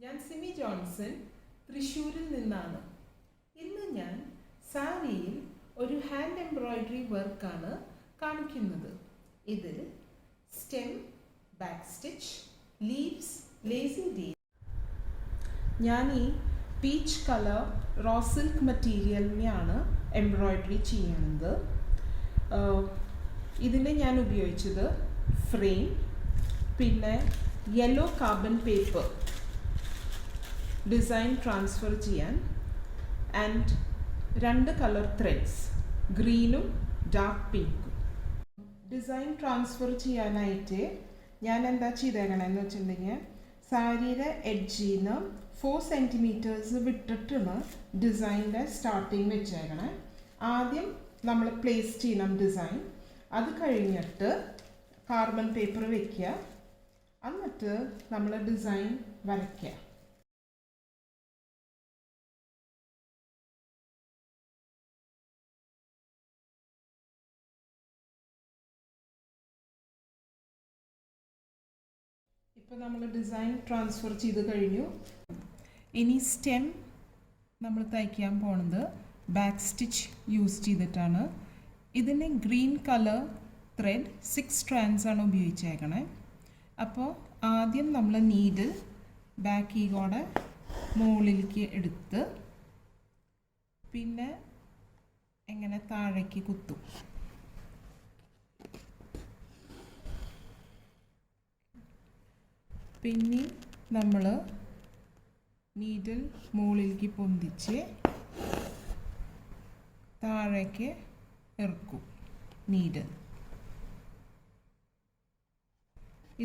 ഞാൻ സിമി ജോൺസൺ തൃശ്ശൂരിൽ നിന്നാണ്. ഇന്ന് ഞാൻ സാരിയിൽ ഒരു ഹാൻഡ് എംബ്രോയിഡറി വർക്കാണ് കാണിക്കുന്നത്. ഇതിൽ stem, back stitch, leaves, lazy ഡീ. ഞാൻ ഈ പീച്ച് കളർ റോ സിൽക്ക് മെറ്റീരിയലിനെയാണ് എംബ്രോയിഡറി ചെയ്യുന്നത്. ഇതിന് ഞാൻ ഉപയോഗിച്ചത് ഫ്രെയിം, പിന്നെ yellow carbon paper design transfer ചെയ്യാൻ, ആൻഡ് 2 കളർ ത്രെഡ്സ്, ഗ്രീനും ഡാർക്ക് പിങ്കും. ഡിസൈൻ ട്രാൻസ്ഫർ ചെയ്യാനായിട്ട് ഞാൻ എന്താ ചെയ്തേക്കണമെന്ന് വെച്ചിട്ടുണ്ടെങ്കിൽ, സാരിയുടെ എഡ്ജിൽ നിന്ന് 4 സെൻറ്റിമീറ്റേഴ്സ് വിട്ടിട്ടാണ് ഡിസൈനിൻ്റെ സ്റ്റാർട്ടിങ് വെച്ചേക്കണേ. ആദ്യം നമ്മൾ പ്ലേസ് ചെയ്യണം ഡിസൈൻ. അത് കഴിഞ്ഞിട്ട് കാർബൺ പേപ്പർ വയ്ക്കുക, എന്നിട്ട് നമ്മൾ ഡിസൈൻ വരയ്ക്കുക. ഇപ്പോൾ നമ്മൾ ഡിസൈൻ ട്രാൻസ്ഫർ ചെയ്ത് കഴിഞ്ഞു. ഇനി സ്റ്റെം നമ്മൾ തയ്ക്കാൻ പോണത് ബാക്ക് സ്റ്റിച്ച് യൂസ് ചെയ്തിട്ടാണ്. ഇതിന് ഗ്രീൻ കളർ ത്രെഡ് 6 സ്ട്രാൻഡ്സ് ആണ് ഉപയോഗിച്ചേക്കണേ. അപ്പോൾ ആദ്യം നമ്മൾ നീഡിൽ ബാക്ക് കൂടെ മുകളിലേക്ക് എടുത്ത് പിന്നെ എങ്ങനെ താഴേക്ക് കുത്തും. പിന്നെ നമ്മൾ നീഡിൽ മുകളിലേക്ക് പൊന്തിച്ച് താഴേക്ക് ഇറക്കും നീഡിൽ.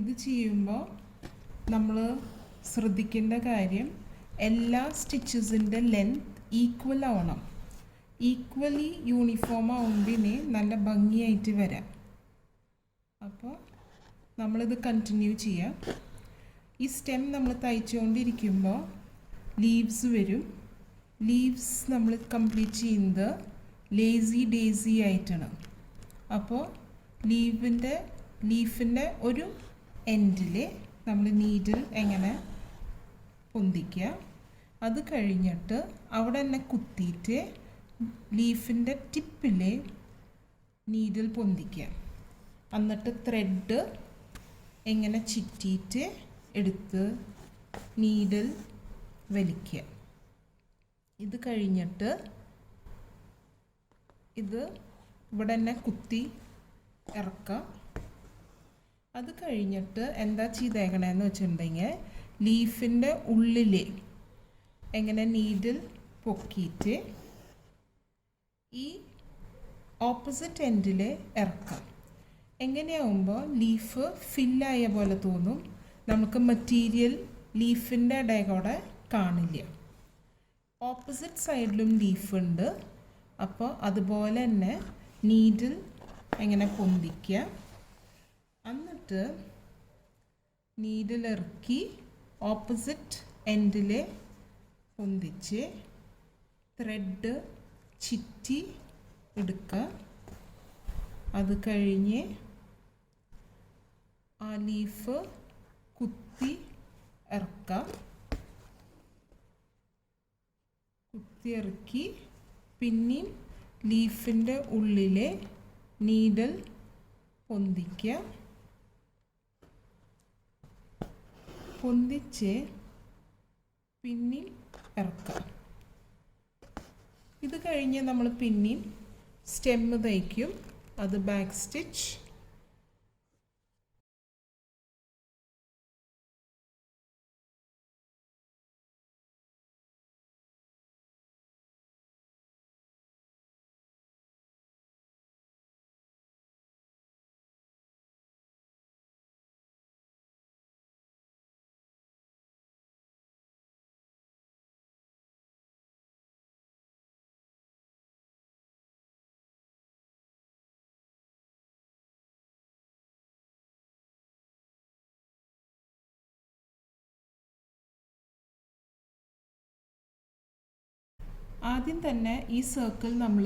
ഇത് ചെയ്യുമ്പോൾ നമ്മൾ ശ്രദ്ധിക്കേണ്ട കാര്യം, എല്ലാ സ്റ്റിച്ചസിൻ്റെ ലെങ്ത് ഈക്വൽ ആവണം. ഈക്വലി യൂണിഫോം ആവുമ്പോൾ നല്ല ഭംഗിയായിട്ട് വരാം. അപ്പോൾ നമ്മളിത് കണ്ടിന്യൂ ചെയ്യാം. ഈ സ്റ്റെം നമ്മൾ തയ്ച്ചുകൊണ്ടിരിക്കുമ്പോൾ ലീവ്സ് വരും. ലീവ്സ് നമ്മൾ കംപ്ലീറ്റ് ചെയ്യുന്നത് ലേസി ഡേസി ആയിട്ടാണ്. അപ്പോൾ ലീഫിൻ്റെ ഒരു എൻഡിൽ നമ്മൾ നീഡിൽ എങ്ങനെ പൊന്തിക്കുക. അത് കഴിഞ്ഞിട്ട് അവിടെ തന്നെ കുത്തിയിട്ട് ലീഫിൻ്റെ ടിപ്പിൽ നീഡിൽ പൊന്തിക്കുക. എന്നിട്ട് ത്രെഡ് എങ്ങനെ ചുറ്റിയിട്ട് എടുത്ത് നീഡിൽ വലിക്കുക. ഇത് കഴിഞ്ഞിട്ട് ഇത് ഇവിടെ തന്നെ കുത്തി ഇറക്കുക. അത് കഴിഞ്ഞിട്ട് എന്താ ചെയ്തേക്കണേന്ന് വെച്ചിട്ടുണ്ടെങ്കിൽ, ലീഫിൻ്റെ ഉള്ളിൽ എങ്ങനെ നീഡിൽ പൊക്കിയിട്ട് ഈ ഓപ്പോസിറ്റ് എൻഡിൽ ഇറക്കാം. എങ്ങനെയാവുമ്പോൾ ലീഫ് ഫില്ലായ പോലെ തോന്നും. നമുക്ക് മെറ്റീരിയൽ ലീഫിൻ്റെ ഇടയിലൂടെ കാണില്ല. ഓപ്പോസിറ്റ് സൈഡിലും ലീഫുണ്ട്. അപ്പോൾ അതുപോലെ തന്നെ നീഡിൽ എങ്ങനെ പൊന്തിക്കുക. എന്നിട്ട് നീഡിൽ ഇറക്കി ഓപ്പോസിറ്റ് എൻഡിൽ പൊന്തിച്ച് ത്രെഡ് ചുറ്റി എടുക്കുക. അത് കഴിഞ്ഞ് ആ ലീഫ് കുത്തി ഇറക്കുക. കുത്തി ഇറക്കി പിന്നെയും ലീഫിൻ്റെ ഉള്ളിലെ നീഡിൽ പൊന്തിക്കുക. പൊന്തിച്ച് പിന്നെയും ഇറക്കുക. ഇത് കഴിഞ്ഞ് നമ്മൾ പിന്നെയും സ്റ്റെം തയ്ക്കും. അത് ബാക്ക് സ്റ്റിച്ച്. ആദ്യം തന്നെ ഈ സർക്കിൾ നമ്മൾ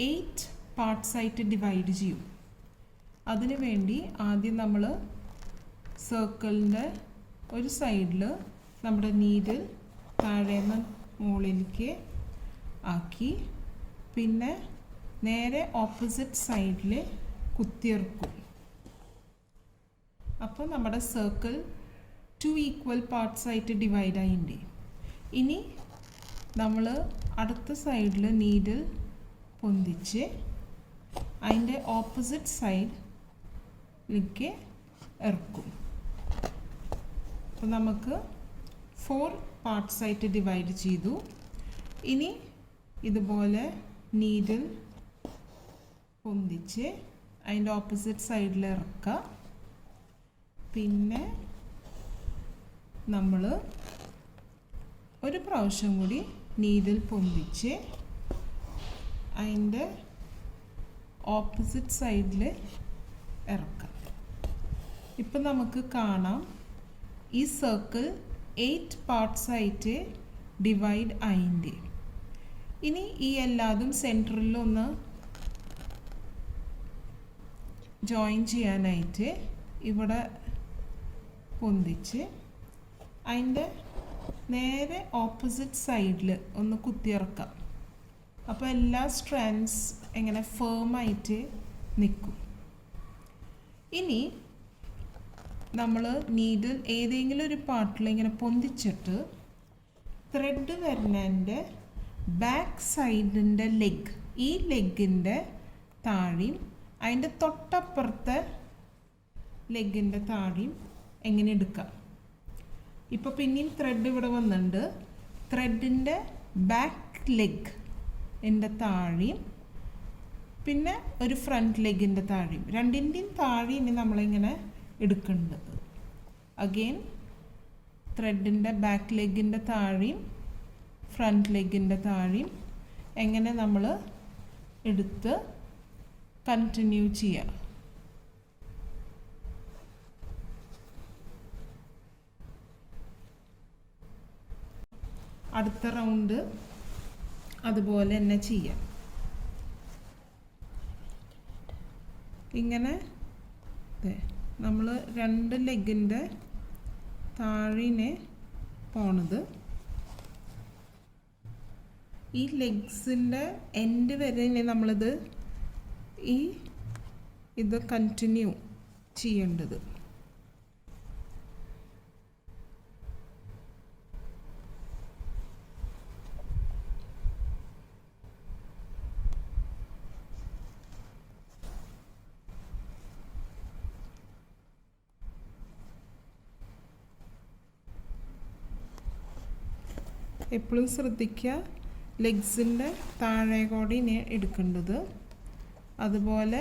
8 പാർട്സ് ആയിട്ട് ഡിവൈഡ് ചെയ്യും. അതിനു വേണ്ടി ആദ്യം നമ്മൾ സർക്കിളിൻ്റെ ഒരു സൈഡിൽ നമ്മുടെ നീഡിൽ താഴേന്ന് മുകളിലേക്ക് ആക്കി പിന്നെ നേരെ ഓപ്പോസിറ്റ് സൈഡിൽ കുത്തിയിറക്കും. അപ്പോൾ നമ്മുടെ സർക്കിൾ 2 ഈക്വൽ പാർട്സ് ആയിട്ട് ഡിവൈഡ് ആയിട്ടുണ്ട്. ഇനി നമ്മൾ അടുത്ത സൈഡിൽ നീഡിൽ പൊന്തിച്ച് അതിൻ്റെ ഓപ്പോസിറ്റ് സൈഡിലേക്ക് ഇറക്കും. അപ്പോൾ നമുക്ക് 4 പാർട്സ് ആയിട്ട് ഡിവൈഡ് ചെയ്തു. ഇനി ഇതുപോലെ നീഡിൽ പൊന്തിച്ച് അതിൻ്റെ ഓപ്പോസിറ്റ് സൈഡിൽ ഇറക്കുക. പിന്നെ നമ്മൾ ഒരു പ്രാവശ്യം കൂടി നീഡിൽ പൊന്തിച്ച് അതിൻ്റെ ഓപ്പോസിറ്റ് സൈഡിൽ ഇറക്കാം. ഇപ്പം നമുക്ക് കാണാം ഈ സർക്കിൾ 8 പാർട്സ് ആയിട്ട് ഡിവൈഡ് ആയിട്ടുണ്ട്. ഇനി ഈ എല്ലാതും സെൻറ്ററിലൊന്ന് ജോയിൻ ചെയ്യാനായിട്ട് ഇവിടെ പൊന്തിച്ച് അതിൻ്റെ നേരെ ഓപ്പോസിറ്റ് സൈഡിൽ ഒന്ന് കുത്തിയിറക്കാം. അപ്പോൾ എല്ലാ സ്ട്രാൻഡ്സ് എങ്ങനെ ഫേമായിട്ട് നിൽക്കും. ഇനി നമ്മൾ നീഡിൽ ഏതെങ്കിലും ഒരു പാർട്ടിൽ ഇങ്ങനെ പൊന്തിച്ചിട്ട് ത്രെഡ് വരുന്നതിൻ്റെ ബാക്ക് സൈഡിൻ്റെ ലെഗ്, ഈ ലെഗിൻ്റെ താഴെയും അതിൻ്റെ തൊട്ടപ്പുറത്തെ ലെഗിൻ്റെ താഴെയും എങ്ങനെ എടുക്കാം. ഇപ്പോൾ പിന്നെയും ത്രെഡ് ഇവിടെ വന്നിട്ടുണ്ട്. ത്രെഡിൻ്റെ ബാക്ക് ലെഗ് എൻ്റെ താഴെയും പിന്നെ ഒരു ഫ്രണ്ട് ലെഗിൻ്റെ താഴെയും, രണ്ടിൻ്റെയും താഴെ ഇനി നമ്മളിങ്ങനെ എടുക്കേണ്ടത്. അഗെയിൻ ത്രെഡിൻ്റെ ബാക്ക് ലെഗിൻ്റെ താഴെയും ഫ്രണ്ട് ലെഗിൻ്റെ താഴെയും എങ്ങനെ നമ്മൾ എടുത്ത് കണ്ടിന്യൂ ചെയ്യുക. അടുത്ത റൗണ്ട് അതുപോലെ തന്നെ ചെയ്യാം. ഇങ്ങനെ നമ്മൾ 2 ലെഗിൻ്റെ താഴെ പോണത് ഈ ലെഗ്സിൻ്റെ എൻഡ് വരെ ഇനി നമ്മളിത് ഇത് കണ്ടിന്യൂ ചെയ്യേണ്ടത്. എപ്പോഴും ശ്രദ്ധിക്കുക ലെഗ്സിൻ്റെ താഴെ കൂടി ഇനി എടുക്കേണ്ടത്. അതുപോലെ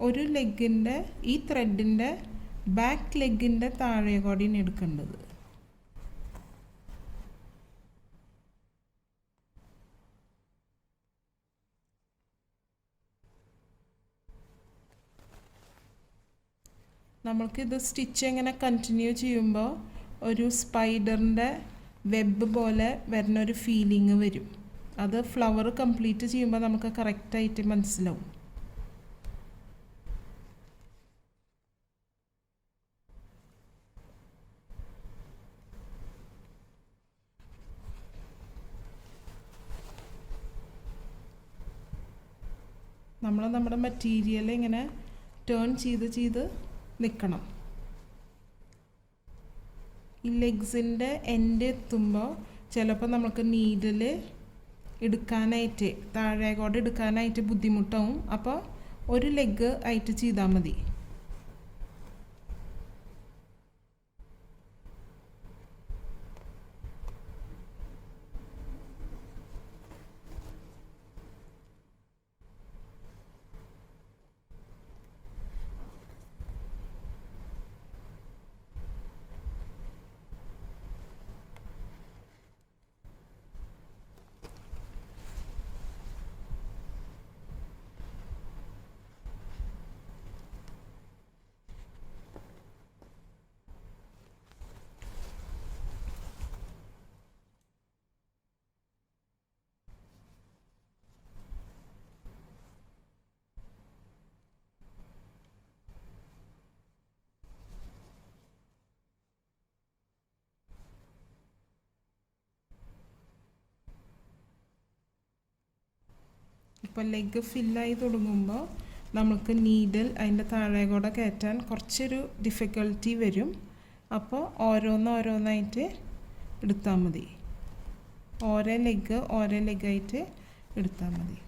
ഒരു ലെഗിൻ്റെ ഈ ത്രെഡിൻ്റെ ബാക്ക് ലെഗിൻ്റെ താഴെ കൂടി ഇനി എടുക്കേണ്ടത്. നമ്മൾക്കിത് സ്റ്റിച്ച് എങ്ങനെ കണ്ടിന്യൂ ചെയ്യുമ്പോൾ ഒരു സ്പൈഡറിൻ്റെ വെബ് പോലെ വരുന്ന ഒരു ഫീലിംഗ് വരും. അത് ഫ്ലവർ കംപ്ലീറ്റ് ചെയ്യുമ്പോൾ നമുക്ക് കറക്റ്റായിട്ട് മനസ്സിലാവും. നമ്മുടെ മെറ്റീരിയൽ ഇങ്ങനെ ടേൺ ചെയ്ത് നിൽക്കണം. ഈ ലെഗ്സിൻ്റെ എൻഡ് എത്തുമ്പോൾ ചിലപ്പോൾ നമുക്ക് നീഡിൽ എടുക്കാനായിട്ട് താഴെ കൂടെ എടുക്കാനായിട്ട് ബുദ്ധിമുട്ടാവും. അപ്പോൾ ഒരു ലെഗ് ആയിട്ട് ചെയ്താൽ മതി. അപ്പോൾ ലെഗ് ഫില്ലായി തുടങ്ങുമ്പോൾ നമുക്ക് നീഡിൽ അതിൻ്റെ താഴെ കൂടെ കയറ്റാൻ കുറച്ചൊരു ഡിഫിക്കൽറ്റി വരും. അപ്പോൾ ഓരോന്നായിട്ട് എടുത്താൽ മതി. ഓരോ ലെഗായിട്ട് എടുത്താൽ മതി.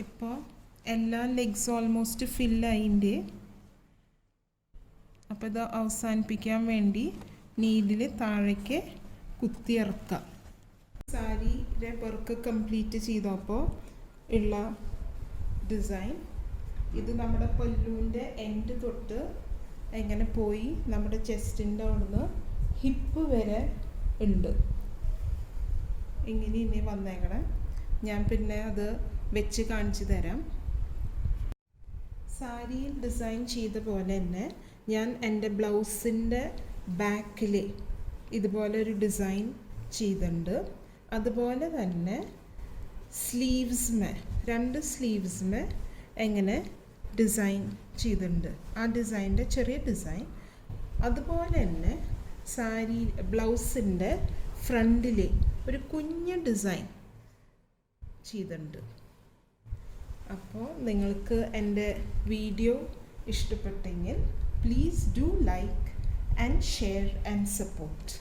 ഇപ്പോൾ എല്ലാ ലെഗ്സ് ഓൾമോസ്റ്റ് ഫില്ലായിൻ്റെ. അപ്പോൾ ഇത് അവസാനിപ്പിക്കാൻ വേണ്ടി നീഡിൽ താഴേക്ക് കുത്തിയിറക്കാം. സാരിയുടെ വർക്ക് കംപ്ലീറ്റ് ചെയ്തപ്പോൾ ഉള്ള ഡിസൈൻ ഇത് നമ്മുടെ പല്ലുവിൻ്റെ എൻഡ് തൊട്ട് എങ്ങനെ പോയി നമ്മുടെ ചെസ്റ്റിൻ്റെ അവിടുന്ന് ഹിപ്പ് വരെ ഉണ്ട്. ഇങ്ങനെ വന്നേക്കണേ. ഞാൻ പിന്നെ അത് വെച്ച് കാണിച്ചു തരാം. സാരിയിൽ ഡിസൈൻ ചെയ്ത പോലെ തന്നെ ഞാൻ എൻ്റെ ബ്ലൗസിൻ്റെ ബാക്കിൽ ഇതുപോലെ ഒരു ഡിസൈൻ ചെയ്തിട്ടുണ്ട്. അതുപോലെ തന്നെ രണ്ട് സ്ലീവ്സ്മേ എങ്ങനെ ഡിസൈൻ ചെയ്തിട്ടുണ്ട്. ആ ഡിസൈൻ്റെ ചെറിയ ഡിസൈൻ. അതുപോലെ തന്നെ ബ്ലൗസിൻ്റെ ഫ്രണ്ടിൽ ഒരു കുഞ്ഞ് ഡിസൈൻ ചെയ്തിട്ടുണ്ട്. അപ്പോൾ നിങ്ങൾക്ക് എൻ്റെ വീഡിയോ ഇഷ്ടപ്പെട്ടെങ്കിൽ please do like and share and support.